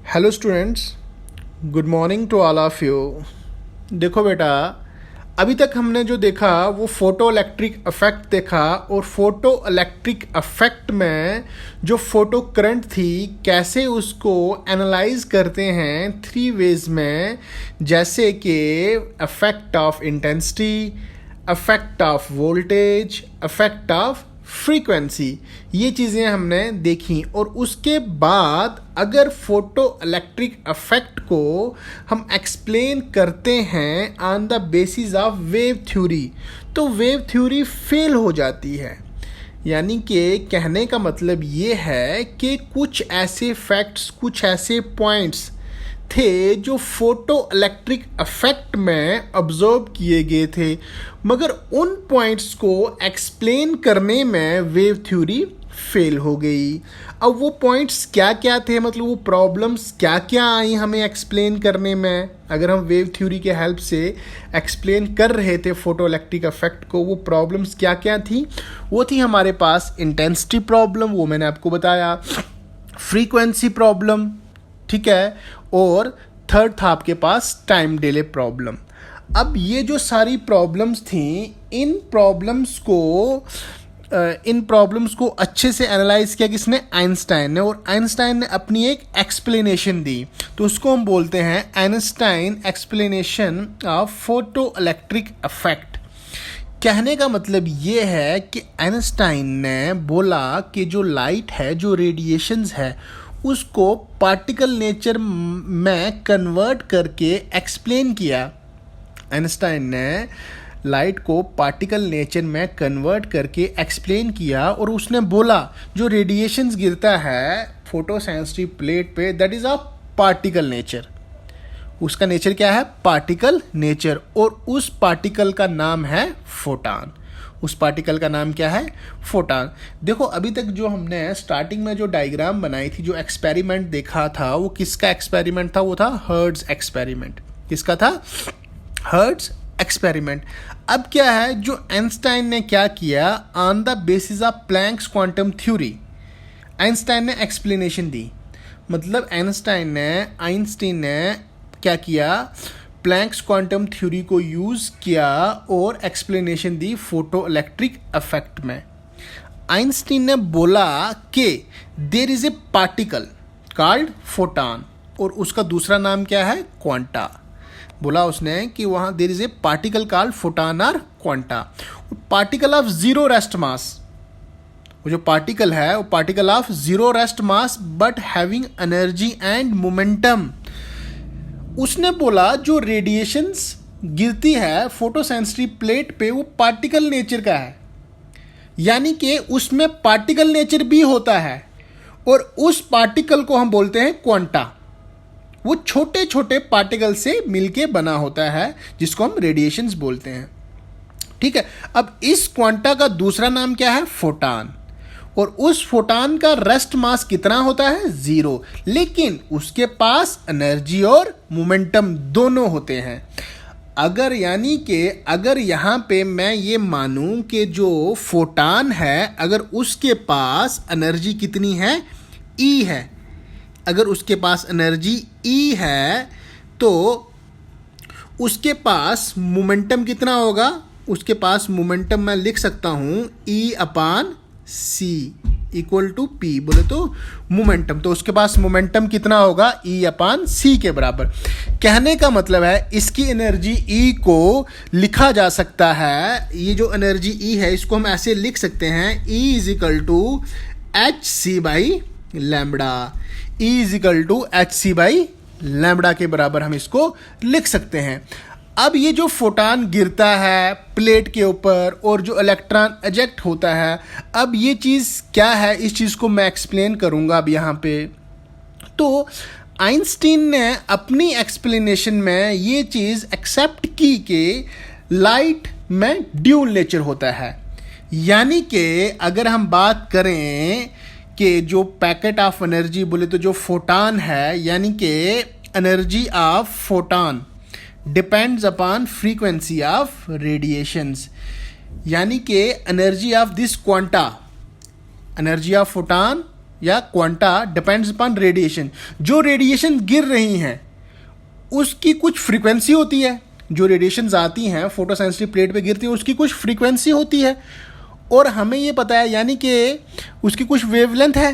Hello students, good morning to all of you. देखो बेटा, अभी तक हमने जो देखा वो फोटो इलेक्ट्रिक इफेक्ट देखा, और फोटो इलेक्ट्रिक इफेक्ट में जो फोटो करंट थी कैसे उसको एनालाइज करते हैं थ्री वेज में, जैसे कि effect of intensity, effect of voltage, effect of frequency. ये चीज़ें हमने देखी। और उसके बाद अगर फोटो इलेक्ट्रिक इफेक्ट को हम एक्सप्लेन करते हैं on the basis of wave theory, तो वेव थ्योरी फेल हो जाती है। यानी कि कहने का मतलब ये है कि कुछ ऐसे फैक्ट्स, कुछ ऐसे पॉइंट्स थे जो फोटो इलेक्ट्रिक इफेक्ट में ऑब्जर्व किए गए थे, मगर उन पॉइंट्स को एक्सप्लेन करने में वेव थ्योरी फेल हो गई। अब वो पॉइंट्स क्या क्या थे, मतलब वो प्रॉब्लम्स क्या क्या आई हमें एक्सप्लेन करने में, अगर हम वेव थ्योरी के हेल्प से एक्सप्लेन कर रहे थे फोटो इलेक्ट्रिक इफेक्ट को, वो प्रॉब्लम्स क्या क्या थी। वो थी हमारे पास इंटेंसिटी प्रॉब्लम, वो मैंने आपको बताया, फ्रीक्वेंसी प्रॉब्लम, ठीक है, और थर्ड था आपके पास टाइम डिले प्रॉब्लम। अब ये जो सारी प्रॉब्लम्स थी, इन प्रॉब्लम्स को अच्छे से एनालाइज किया किसने? आइंस्टाइन ने। और आइंस्टाइन ने अपनी एक एक्सप्लेनेशन दी, तो उसको हम बोलते हैं Einstein explanation of photo electric effect. कहने का मतलब ये है कि आइंस्टाइन ने बोला कि जो लाइट है, जो रेडिएशंस है, उसको पार्टिकल नेचर में कन्वर्ट करके एक्सप्लेन किया। आइंस्टाइन ने लाइट को पार्टिकल नेचर में कन्वर्ट करके एक्सप्लेन किया, और उसने बोला जो रेडिएशंस गिरता है फोटो सेंसिटिव प्लेट पे, that is of particle nature. उसका नेचर क्या है? Particle nature. और उस पार्टिकल का नाम है फोटॉन। उस पार्टिकल का नाम क्या है? फोटॉन। देखो, अभी तक जो हमने स्टार्टिंग में जो डायग्राम बनाई थी, जो एक्सपेरिमेंट देखा था, वो किसका एक्सपेरिमेंट था? वो था हर्ट्ज एक्सपेरिमेंट। किसका था? Hertz experiment. अब क्या है, जो आइंस्टाइन ने क्या किया, on the basis of Planck's quantum theory Einstein ने एक्सप्लेनेशन दी। मतलब आइंस्टाइन ने क्या किया, प्लैंक्स क्वांटम थ्योरी को यूज़ किया और एक्सप्लेनेशन दी फोटो इलेक्ट्रिक इफेक्ट में। आइंस्टाइन ने बोला कि there is a particle called photon, और उसका दूसरा नाम क्या है? क्वांटा। बोला उसने कि वहाँ there is a particle called photon और quanta, particle of zero rest mass. वो जो पार्टिकल है वो particle of zero rest mass but having energy and momentum. उसने बोला जो रेडिएशंस गिरती है फोटो सेंसिटिव प्लेट पे, वो पार्टिकल नेचर का है, यानी कि उसमें पार्टिकल नेचर भी होता है, और उस पार्टिकल को हम बोलते हैं क्वांटा। वो छोटे छोटे पार्टिकल से मिलके बना होता है, जिसको हम रेडिएशंस बोलते हैं, ठीक है। अब इस क्वांटा का दूसरा नाम क्या है? फोटॉन। और उस फोटॉन का रेस्ट मास कितना होता है? जीरो, लेकिन उसके पास एनर्जी और मोमेंटम दोनों होते हैं। अगर यानी कि अगर यहाँ पे मैं ये मानूं कि जो फोटॉन है, अगर उसके पास एनर्जी कितनी है? ई है। अगर उसके पास एनर्जी ई है तो उसके पास मोमेंटम कितना होगा? उसके पास मोमेंटम मैं लिख सकता हूँ ई अपान सी इक्वल टू पी, बोले तो मोमेंटम। तो उसके पास मोमेंटम कितना होगा? ई अपान सी के बराबर। कहने का मतलब है इसकी एनर्जी ई को लिखा जा सकता है, ये जो एनर्जी ई है इसको हम ऐसे लिख सकते हैं, E is equal to h c by lambda. E is equal to h c by lambda के बराबर हम इसको लिख सकते हैं। अब ये जो फोटॉन गिरता है प्लेट के ऊपर और जो इलेक्ट्रॉन एजेक्ट होता है, अब ये चीज़ क्या है, इस चीज़ को मैं एक्सप्लेन करूँगा अब यहाँ पे। तो आइंस्टीन ने अपनी एक्सप्लेनेशन में ये चीज़ एक्सेप्ट की कि लाइट में ड्यूल नेचर होता है। यानी कि अगर हम बात करें कि जो पैकेट ऑफ एनर्जी बोले तो जो फोटॉन है, यानी कि energy of photon depends upon frequency of radiations, यानी कि energy of this quanta, energy of photon या क्वांटा डिपेंड्स अपॉन रेडिएशन। जो रेडिएशन गिर रही हैं उसकी कुछ फ्रीक्वेंसी होती है, जो रेडिएशंस आती हैं फोटो सेंसिटिव प्लेट पे गिरती है उसकी कुछ फ्रीक्वेंसी होती है, और हमें ये पता है यानी कि उसकी कुछ वेवलेंथ है,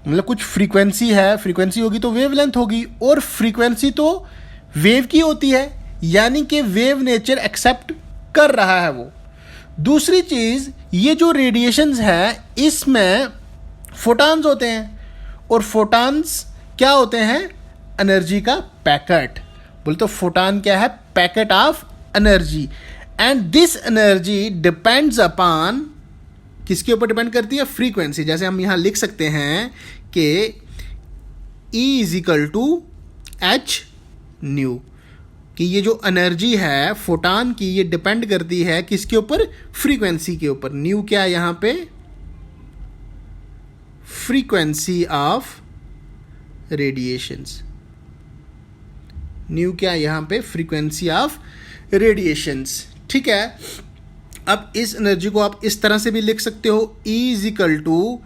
मतलब कुछ फ्रीक्वेंसी है, फ्रीक्वेंसी होगी तो वेवलेंथ होगी, और फ्रीक्वेंसी तो वेव की होती है, यानी कि वेव नेचर एक्सेप्ट कर रहा है वो। दूसरी चीज़, ये जो रेडिएशंस है इसमें फोटॉन्स होते हैं, और फोटॉन्स क्या होते हैं? एनर्जी का पैकेट। बोले तो फोटॉन क्या है? Packet of energy. And this energy depends upon, किसके ऊपर डिपेंड करती है? फ्रीक्वेंसी। जैसे हम यहाँ लिख सकते हैं कि E equal to H nu, कि ये जो एनर्जी है फोटॉन की ये डिपेंड करती है किसके ऊपर? फ्रीक्वेंसी के ऊपर। न्यू क्या है यहाँ पे? Frequency of radiations. न्यू क्या है यहाँ पे? Frequency of radiations. ठीक है, अब इस एनर्जी को आप इस तरह से भी लिख सकते हो, E equal to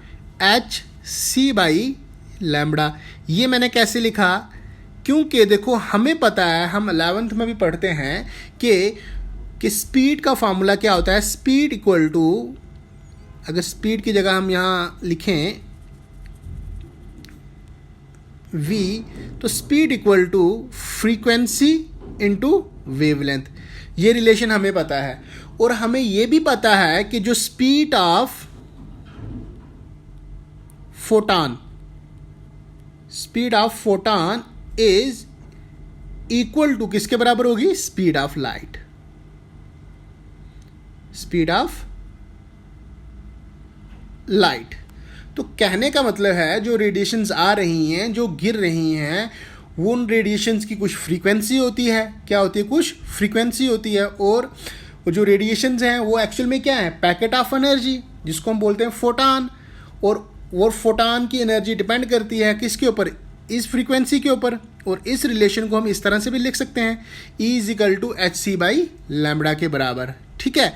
h c by lambda. ये मैंने कैसे लिखा? क्योंकि देखो हमें पता है, हम 11th में भी पढ़ते हैं कि स्पीड का फॉर्मूला क्या होता है? स्पीड इक्वल टू, अगर स्पीड की जगह हम यहाँ लिखें v, तो speed equal to frequency into wavelength. ये रिलेशन हमें पता है, और हमें ये भी पता है कि जो speed of photon, speed of photon is equal to किसके बराबर होगी? Speed of light. Speed of light. तो कहने का मतलब है जो रेडिएशंस आ रही हैं, जो गिर रही हैं, वो उन रेडिएशंस की कुछ फ्रीक्वेंसी होती है। क्या होती है? कुछ फ्रीक्वेंसी होती है, और वो जो रेडिएशंस हैं वो एक्चुअल में क्या है? पैकेट ऑफ एनर्जी, जिसको हम बोलते हैं फोटॉन। और वो फोटॉन की एनर्जी डिपेंड करती है किसके ऊपर? इस फ्रीक्वेंसी के ऊपर। और इस रिलेशन को हम इस तरह से भी लिख सकते हैं, E equal to h c by lambda के बराबर। ठीक है,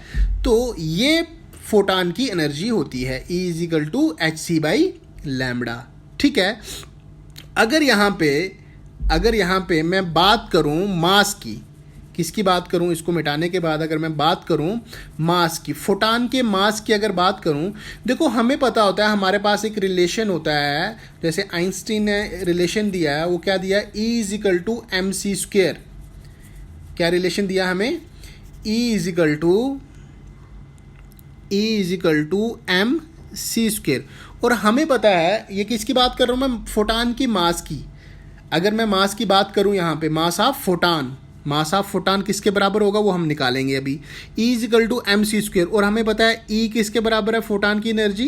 तो ये फोटॉन की एनर्जी होती है, E equal to h c by lambda. ठीक है, अगर यहाँ पे मैं बात करूँ मास की, किसकी बात करूं? इसको मिटाने के बाद अगर मैं बात करूं मास की, फोटॉन के मास की अगर बात करूं, देखो हमें पता होता है, हमारे पास एक रिलेशन होता है, जैसे आइंस्टीन ने रिलेशन दिया है, वो क्या दिया? E equal to m c square. क्या रिलेशन दिया हमें? E equal to m c square. और हमें पता है, ये किसकी बात कर रहा हूँ मैं? फोटॉन की मास की। अगर मैं मास की बात करूं यहाँ पे, mass of photon, mass of photon किसके बराबर होगा वो हम निकालेंगे अभी। E equal to m c square, और हमें पता है E किसके बराबर है? फोटॉन की energy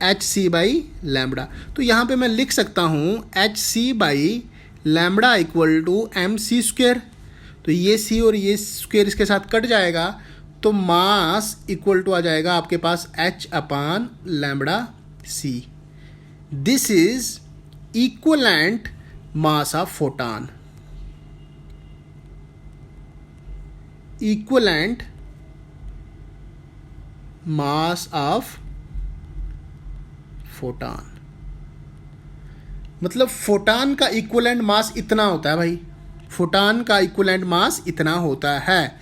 h c by lambda. तो यहाँ पे मैं लिख सकता हूँ h c by lambda equal to m c square. तो ये C और ये स्क्वेयर इसके साथ कट जाएगा, तो मास इक्वल टू आ जाएगा आपके पास H upon lambda C। This is equivalent mass of photon. Equivalent mass of photon, मतलब फोटॉन का इक्वलेंट मास इतना होता है भाई, फोटॉन का इक्वलेंट मास इतना होता है।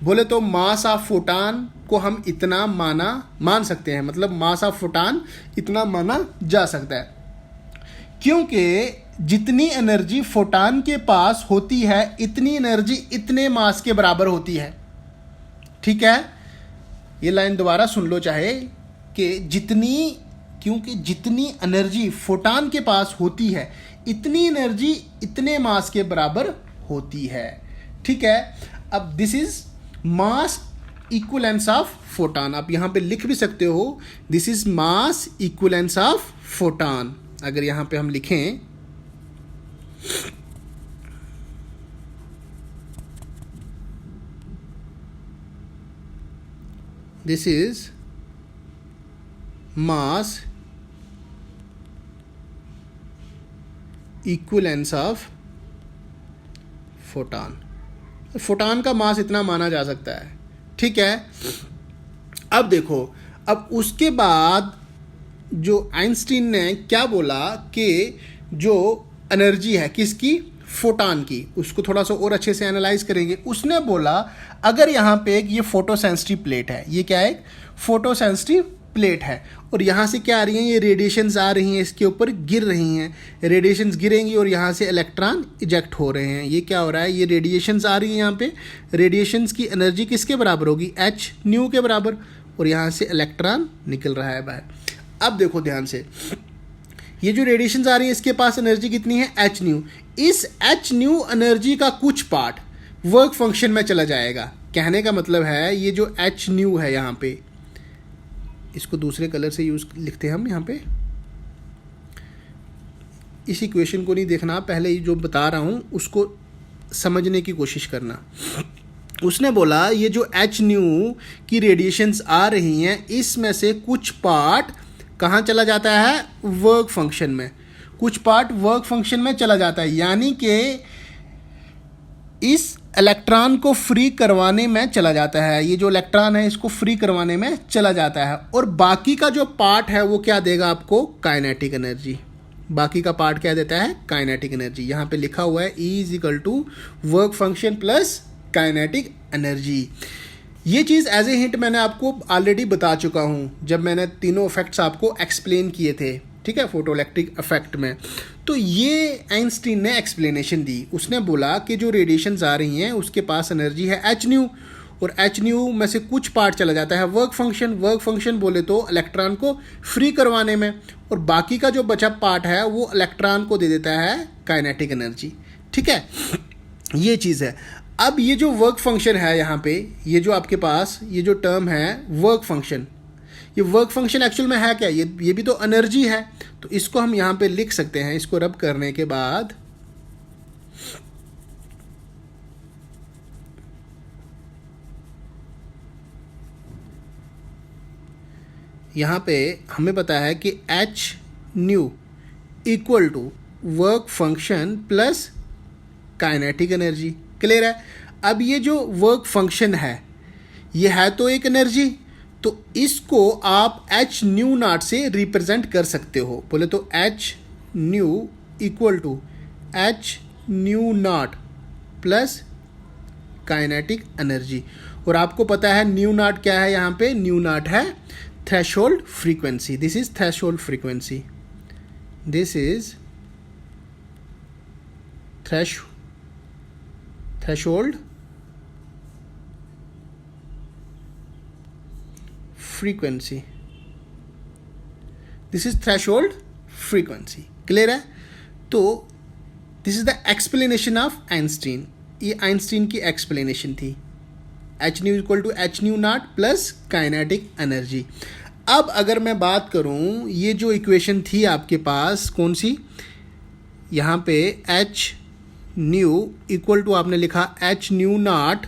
बोले तो मास ऑफ फोटॉन को हम इतना मान सकते हैं, मतलब मास ऑफ फोटॉन इतना माना जा सकता है, क्योंकि जितनी एनर्जी फोटॉन के पास होती है इतनी एनर्जी इतने मास के बराबर होती है। ठीक है, ये लाइन दोबारा सुन लो चाहे, कि क्योंकि जितनी एनर्जी फोटॉन के पास होती है इतनी एनर्जी इतने मास के बराबर होती है। ठीक है, अब this is mass equivalence of photon. आप यहाँ पे लिख भी सकते हो, this is mass equivalence of photon. अगर यहाँ पे हम लिखें this is mass equivalence of photon. Photon का मास इतना माना जा सकता है। ठीक है, अब देखो, अब उसके बाद जो आइंस्टीन ने क्या बोला कि जो एनर्जी है किसकी, फोटॉन की, उसको थोड़ा सा और अच्छे से एनालाइज करेंगे। उसने बोला अगर यहाँ पे एक ये फोटो सेंसिटिव प्लेट है, ये क्या है, एक फोटो सेंसिटिव प्लेट है, और यहाँ से क्या आ रही हैं, ये रेडिएशंस आ रही हैं, इसके ऊपर गिर रही हैं, रेडिएशंस गिरेंगी और यहाँ से इलेक्ट्रॉन इजेक्ट हो रहे हैं। ये क्या हो रहा है, ये रेडिएशंस आ रही हैं यहाँ पे, रेडिएशंस की एनर्जी किसके बराबर होगी, एच न्यू के बराबर, और यहाँ से इलेक्ट्रॉन निकल रहा है बाहर। अब देखो ध्यान से, ये जो रेडिएशंस आ रही है इसके पास एनर्जी कितनी है, एच न्यू। इस एच न्यू एनर्जी का कुछ पार्ट वर्क फंक्शन में चला जाएगा। कहने का मतलब है ये जो एच न्यू है यहाँ पे, इसको दूसरे कलर से यूज लिखते हैं हम यहाँ पे, इस इक्वेशन को नहीं देखना, पहले जो बता रहा हूँ उसको समझने की कोशिश करना। उसने बोला ये जो एच न्यू की रेडिएशंस आ रही हैं इसमें से कुछ पार्ट कहाँ चला जाता है, वर्क फंक्शन में, कुछ पार्ट वर्क फंक्शन में चला जाता है, यानी कि इस इलेक्ट्रॉन को फ्री करवाने में चला जाता है। ये जो इलेक्ट्रॉन है इसको फ्री करवाने में चला जाता है, और बाकी का जो पार्ट है वो क्या देगा आपको, काइनेटिक एनर्जी। बाकी का पार्ट क्या देता है, काइनेटिक एनर्जी। यहाँ पे लिखा हुआ है E = work function plus kinetic energy. ये चीज़ एज ए हिंट मैंने आपको ऑलरेडी बता चुका हूँ जब मैंने तीनों इफेक्ट्स आपको एक्सप्लेन किए थे, ठीक है, फोटो इलेक्ट्रिक इफेक्ट में। तो ये आइंस्टीन ने एक्सप्लेनेशन दी। उसने बोला कि जो रेडिएशंस आ रही हैं उसके पास एनर्जी है एच न्यू, और एच न्यू में से कुछ पार्ट चला जाता है वर्क फंक्शन। वर्क फंक्शन बोले तो इलेक्ट्रॉन को फ्री करवाने में, और बाकी का जो बचा पार्ट है वो इलेक्ट्रॉन को दे देता है काइनेटिक एनर्जी। ठीक है, ये चीज़ है। अब ये जो वर्क फंक्शन है यहाँ पे, ये जो आपके पास ये जो टर्म है वर्क फंक्शन, ये वर्क फंक्शन एक्चुअल में है क्या, ये भी तो एनर्जी है। तो इसको हम यहाँ पे लिख सकते हैं, इसको रब करने के बाद यहाँ पे हमें पता है कि h nu equal to work function plus kinetic energy. Clear है। अब ये जो वर्क फंक्शन है ये है तो एक एनर्जी, तो इसको आप एच न्यू नॉट से रिप्रेजेंट कर सकते हो। बोले तो h nu equal to H nu naught plus kinetic energy. और आपको पता है न्यू नॉट क्या है, यहाँ पे न्यू नॉट है threshold frequency. This is threshold frequency, this is threshold frequency, this is threshold frequency. Clear है। तो this is the explanation of Einstein. ये आइंस्टीन की एक्सप्लेनेशन थी, h nu equal to H nu naught plus kinetic energy. अब अगर मैं बात करूं, ये जो इक्वेशन थी आपके पास कौन सी, यहाँ पे एच न्यू इक्वल टू आपने लिखा h nu naught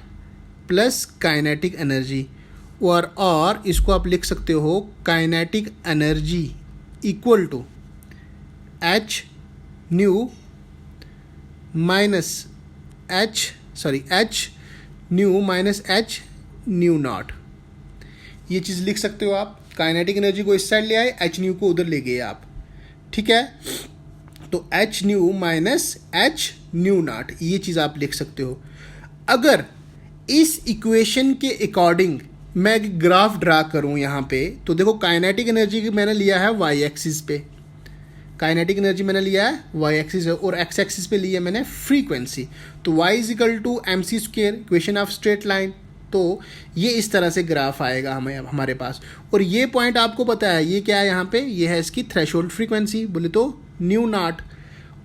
plus kinetic energy, और इसको आप लिख सकते हो kinetic energy equal to H nu minus H nu minus H nu naught. ये चीज़ लिख सकते हो आप। काइनेटिक एनर्जी को इस साइड ले आए, एच न्यू को उधर ले गए आप। ठीक है, तो h nu minus H nu naught, ये चीज़ आप लिख सकते हो। अगर इस इक्वेशन के अकॉर्डिंग मैं एक ग्राफ ड्रा करूं यहाँ पे, तो देखो काइनेटिक एनर्जी मैंने लिया है वाई एक्सिस पे, काइनेटिक एनर्जी मैंने लिया है वाई एक्सिस और एक्स एक्सिस पे लिया मैंने फ्रीक्वेंसी। तो y equal to m c square, equation of straight line. तो ये इस तरह से ग्राफ आएगा हमारे पास। और ये पॉइंट आपको पता है ये क्या है, यहाँ पे ये है इसकी थ्रेशोल्ड फ्रीक्वेंसी, बोले तो न्यू नॉट।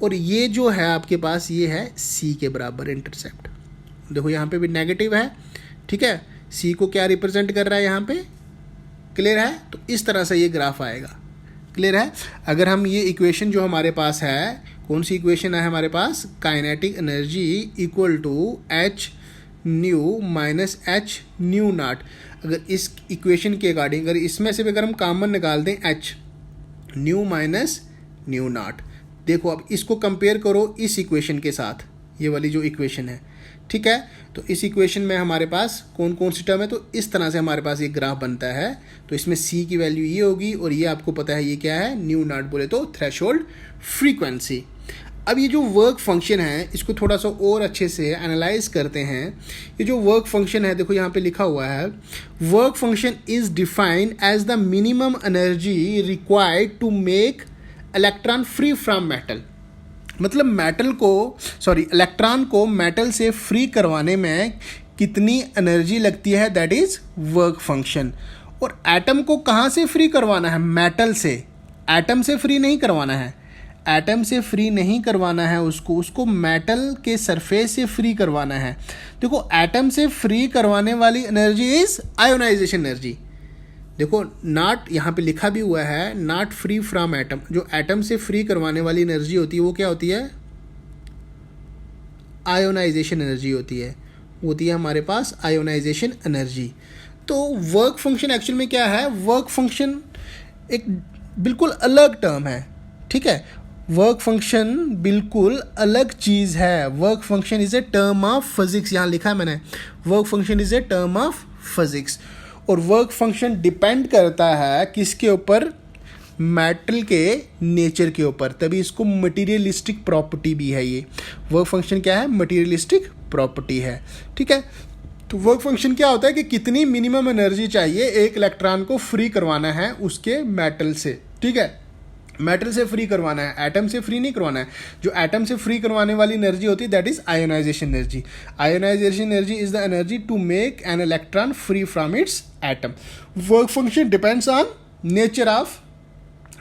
और ये जो है आपके पास ये है c के बराबर इंटरसेप्ट। देखो यहाँ पे भी नेगेटिव है, ठीक है, c को क्या रिप्रेजेंट कर रहा है यहाँ पे। क्लियर है। तो इस तरह से ये ग्राफ आएगा। क्लियर है। अगर हम ये इक्वेशन जो हमारे पास है, कौन सी इक्वेशन है हमारे पास, kinetic energy equal to H nu minus H nu nought. अगर इस इक्वेशन के अकॉर्डिंग अगर इसमें से अगर हम कॉमन निकाल दें H nu minus new not, देखो अब इसको कंपेयर करो इस इक्वेशन के साथ, ये वाली जो इक्वेशन है, ठीक है। तो इस इक्वेशन में हमारे पास कौन कौन सी टर्म है, तो इस तरह से हमारे पास एक ग्राफ बनता है। तो इसमें सी की वैल्यू ये होगी और ये आपको पता है ये क्या है, न्यू नॉट बोले तो थ्रेशोल्ड फ्रीक्वेंसी। अब ये जो वर्क फंक्शन है इसको थोड़ा सा और अच्छे से एनालाइज करते हैं। ये जो वर्क फंक्शन है देखो यहाँ पे लिखा हुआ है, work function is defined as the minimum energy required to make electron free from metal. मतलब इलेक्ट्रॉन को मेटल से फ्री करवाने में कितनी एनर्जी लगती है, दैट इज वर्क फंक्शन। और एटम को कहाँ से फ्री करवाना है, मेटल से। एटम से फ्री नहीं करवाना है, एटम से फ्री नहीं करवाना है उसको मेटल के सरफेस से फ्री करवाना है। देखो एटम से फ्री करवाने वाली एनर्जी इज आयोनाइजेशन एनर्जी। देखो नॉट यहाँ पे लिखा भी हुआ है, नॉट फ्री फ्रॉम एटम। जो एटम से फ्री करवाने वाली एनर्जी होती है वो क्या होती है, आयोनाइजेशन एनर्जी होती है हमारे पास आयोनाइजेशन एनर्जी। तो वर्क फंक्शन एक्चुअल में क्या है, वर्क फंक्शन एक बिल्कुल अलग टर्म है, ठीक है। वर्क फंक्शन बिल्कुल अलग चीज़ है। Work function is a term of physics, यहाँ लिखा है मैंने, work function is a term of physics. और वर्क फंक्शन डिपेंड करता है किसके ऊपर, मेटल के नेचर के ऊपर, तभी इसको मटेरियलिस्टिक प्रॉपर्टी भी है। ये वर्क फंक्शन क्या है, मटेरियलिस्टिक प्रॉपर्टी है, ठीक है। तो वर्क फंक्शन क्या होता है कि कितनी मिनिमम एनर्जी चाहिए एक इलेक्ट्रॉन को फ्री करवाना है उसके मेटल से, ठीक है। मेटल से फ्री करवाना है, एटम से फ्री नहीं करवाना है। जो एटम से फ्री करवाने वाली एनर्जी होती है that is ionisation energy. Ionisation energy is the energy to make an electron free from its atom. Work function depends on nature of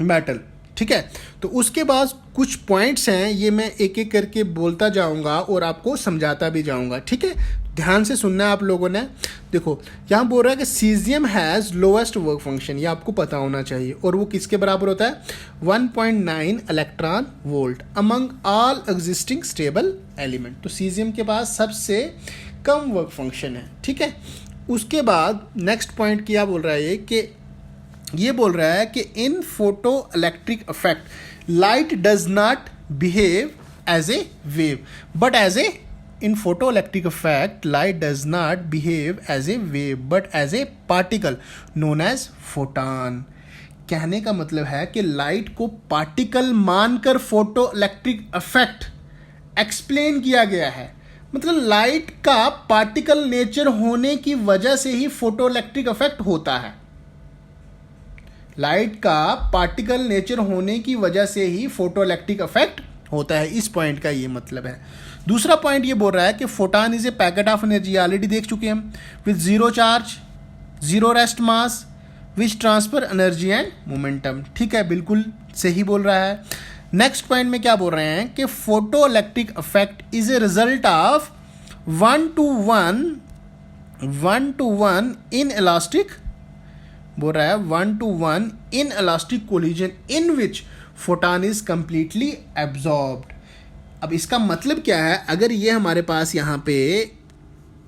metal, ठीक है। तो उसके बाद कुछ पॉइंट्स हैं, ये मैं एक एक करके बोलता जाऊंगा और आपको समझाता भी जाऊंगा, ठीक है। ध्यान से सुनना है आप लोगों ने। देखो यहाँ बोल रहा है कि caesium has lowest work function, ये आपको पता होना चाहिए, और वो किसके बराबर होता है, 1.9 electron volt among all existing stable element. तो सीजियम के पास सबसे कम वर्क फंक्शन है, ठीक है। उसके बाद नेक्स्ट पॉइंट क्या बोल रहा है ये बोल रहा है कि in photo electric effect light does not behave as a wave but as a, in photoelectric effect light does not behave as a wave but as a particle known as photon। कहने का मतलब है कि light को particle मानकर photo electric effect explain किया गया है। मतलब लाइट का पार्टिकल नेचर होने की वजह से ही फोटो इलेक्ट्रिक इफेक्ट होता है। लाइट का पार्टिकल नेचर होने की वजह से ही फोटो इलेक्ट्रिक इफेक्ट होता है, इस पॉइंट का ये मतलब है। दूसरा पॉइंट ये बोल रहा है कि photon is a packet of energy, already देख चुके हम, with zero charge, zero rest mass, which transfer energy and momentum, ठीक है, बिल्कुल सही बोल रहा है। नेक्स्ट पॉइंट में क्या बोल रहे हैं कि photo electric effect is a result of 1:1 in elastic, बोल रहा है 1:1 in elastic collision in which photon is completely absorbed. अब इसका मतलब क्या है, अगर ये हमारे पास यहाँ पे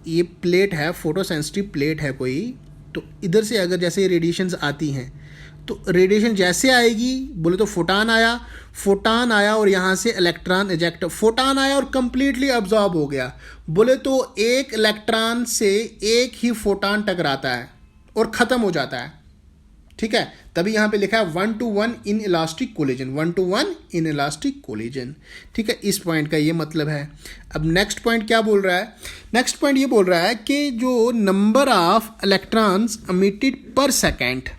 ये प्लेट है, फोटो सेंसिटिव प्लेट है कोई, तो इधर से अगर जैसे रेडिएशंस आती हैं तो रेडिएशन जैसे आएगी, बोले तो फोटॉन आया और यहाँ से इलेक्ट्रॉन इजेक्ट, फोटॉन आया और कंप्लीटली अब्जॉर्ब हो गया, बोले तो एक इलेक्ट्रॉन से एक ही फोटॉन टकराता है और ख़त्म हो जाता है, ठीक है। तभी यहाँ पे लिखा है 1:1 in elastic collision, 1:1 in elastic collision, ठीक है। इस पॉइंट का ये मतलब है। अब नेक्स्ट पॉइंट क्या बोल रहा है, नेक्स्ट पॉइंट ये बोल रहा है कि जो नंबर ऑफ इलेक्ट्रॉन्स एमिटेड पर second,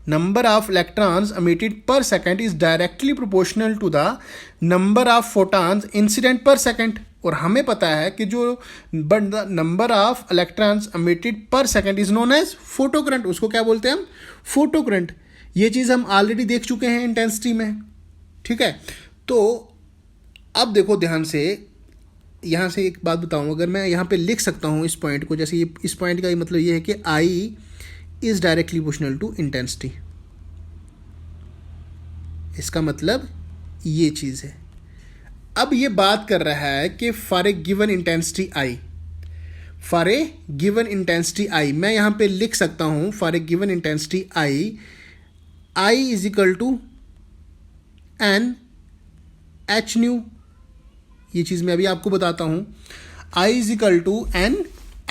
number of electrons emitted per second is directly proportional to the number of photons incident per second। और हमें पता है कि जो number of electrons emitted per second is known as photo current, उसको क्या बोलते हैं हम, फोटो करंट। ये चीज़ हम ऑलरेडी देख चुके हैं इंटेंसिटी में, ठीक है। तो अब देखो ध्यान से, यहाँ से एक बात बताऊँ, अगर मैं यहाँ पे लिख सकता हूँ इस पॉइंट को, जैसे ये इस पॉइंट का ये मतलब ये है कि I is directly proportional to intensity, इसका मतलब ये चीज़ है। अब ये बात कर रहा है कि for a given intensity I, for a given intensity I, मैं यहाँ पे लिख सकता हूँ for a given intensity I is equal to N H nu, ये चीज़ मैं अभी आपको बताता हूँ। I is equal to N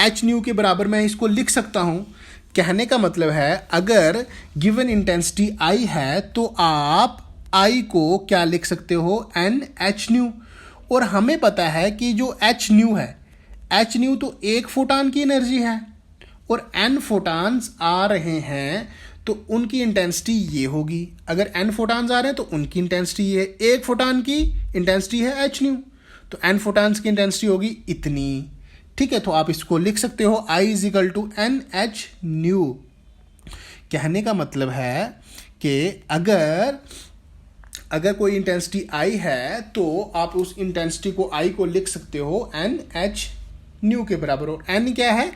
H nu के बराबर मैं इसको लिख सकता हूँ। कहने का मतलब है अगर गिवन इंटेंसिटी I है तो आप I को क्या लिख सकते हो, एन एच न्यू। और हमें पता है कि जो एच न्यू है, एच न्यू तो एक फोटान की एनर्जी है और एन फोटान्स आ रहे हैं तो उनकी इंटेंसिटी ये होगी। अगर एन फोटान्स आ रहे हैं तो उनकी इंटेंसिटी ये है। एक फोटान की इंटेंसिटी है एच न्यू, तो एन फोटान्स की इंटेंसिटी होगी इतनी। ठीक है, तो आप इसको लिख सकते हो I is equal to N H nu. कहने का मतलब है कि अगर कोई इंटेंसिटी I है तो आप उस इंटेंसिटी को I को लिख सकते हो एन एच न्यू के बराबर। और एन क्या है,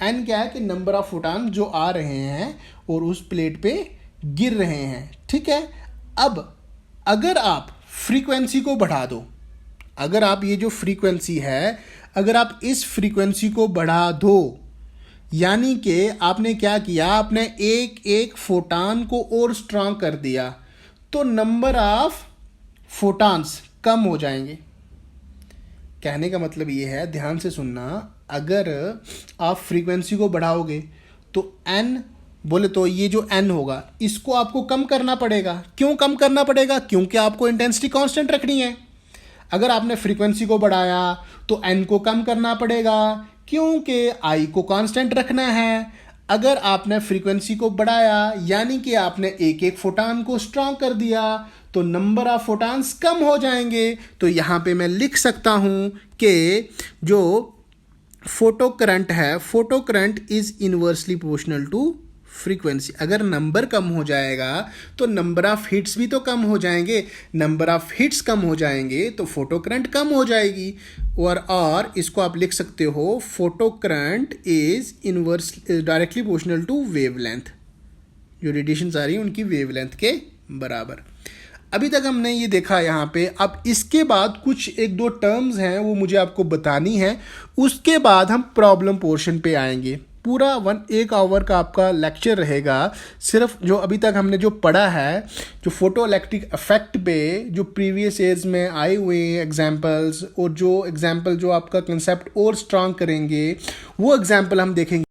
एन क्या है कि नंबर ऑफ फोटान जो आ रहे हैं और उस प्लेट पे गिर रहे हैं। ठीक है, अब अगर आप फ्रीक्वेंसी को बढ़ा दो, अगर आप ये जो फ्रीक्वेंसी है, अगर आप इस फ्रीक्वेंसी को बढ़ा दो, यानी कि आपने क्या किया, आपने एक एक फोटान को और स्ट्रांग कर दिया, तो नंबर ऑफ फोटान्स कम हो जाएंगे। कहने का मतलब ये है, ध्यान से सुनना, अगर आप फ्रीक्वेंसी को बढ़ाओगे तो n बोले तो ये जो n होगा इसको आपको कम करना पड़ेगा। क्यों कम करना पड़ेगा? क्योंकि आपको इंटेंसिटी कांस्टेंट रखनी है। अगर आपने फ्रीक्वेंसी को बढ़ाया तो n को कम करना पड़ेगा क्योंकि I को कांस्टेंट रखना है। अगर आपने फ्रीक्वेंसी को बढ़ाया यानी कि आपने एक एक फोटान को स्ट्रांग कर दिया तो नंबर ऑफ फोटान्स कम हो जाएंगे। तो यहाँ पे मैं लिख सकता हूँ कि जो फोटो करंट है, photo current is inversely proportional to frequency. अगर नंबर कम हो जाएगा तो नंबर ऑफ हिट्स भी तो कम हो जाएंगे, नंबर ऑफ हिट्स कम हो जाएंगे तो फोटो करंट कम हो जाएगी। और इसको आप लिख सकते हो photo current is inverse directly proportional to wavelength, जो रेडिएशंस आ रही है उनकी वेवलेंथ के बराबर। अभी तक हमने ये देखा यहाँ पे। अब इसके बाद कुछ एक दो टर्म्स हैं वो मुझे आपको बतानी है, उसके बाद हम प्रॉब्लम पोर्शन पे आएंगे। पूरा 1 आवर का आपका लेक्चर रहेगा सिर्फ जो अभी तक हमने जो पढ़ा है, जो फोटो इलेक्ट्रिक इफेक्ट पे जो प्रीवियस ईयर्स में आए हुए एग्जाम्पल्स और जो एग्जाम्पल जो आपका कंसेप्ट और स्ट्रांग करेंगे वो एग्जाम्पल हम देखेंगे।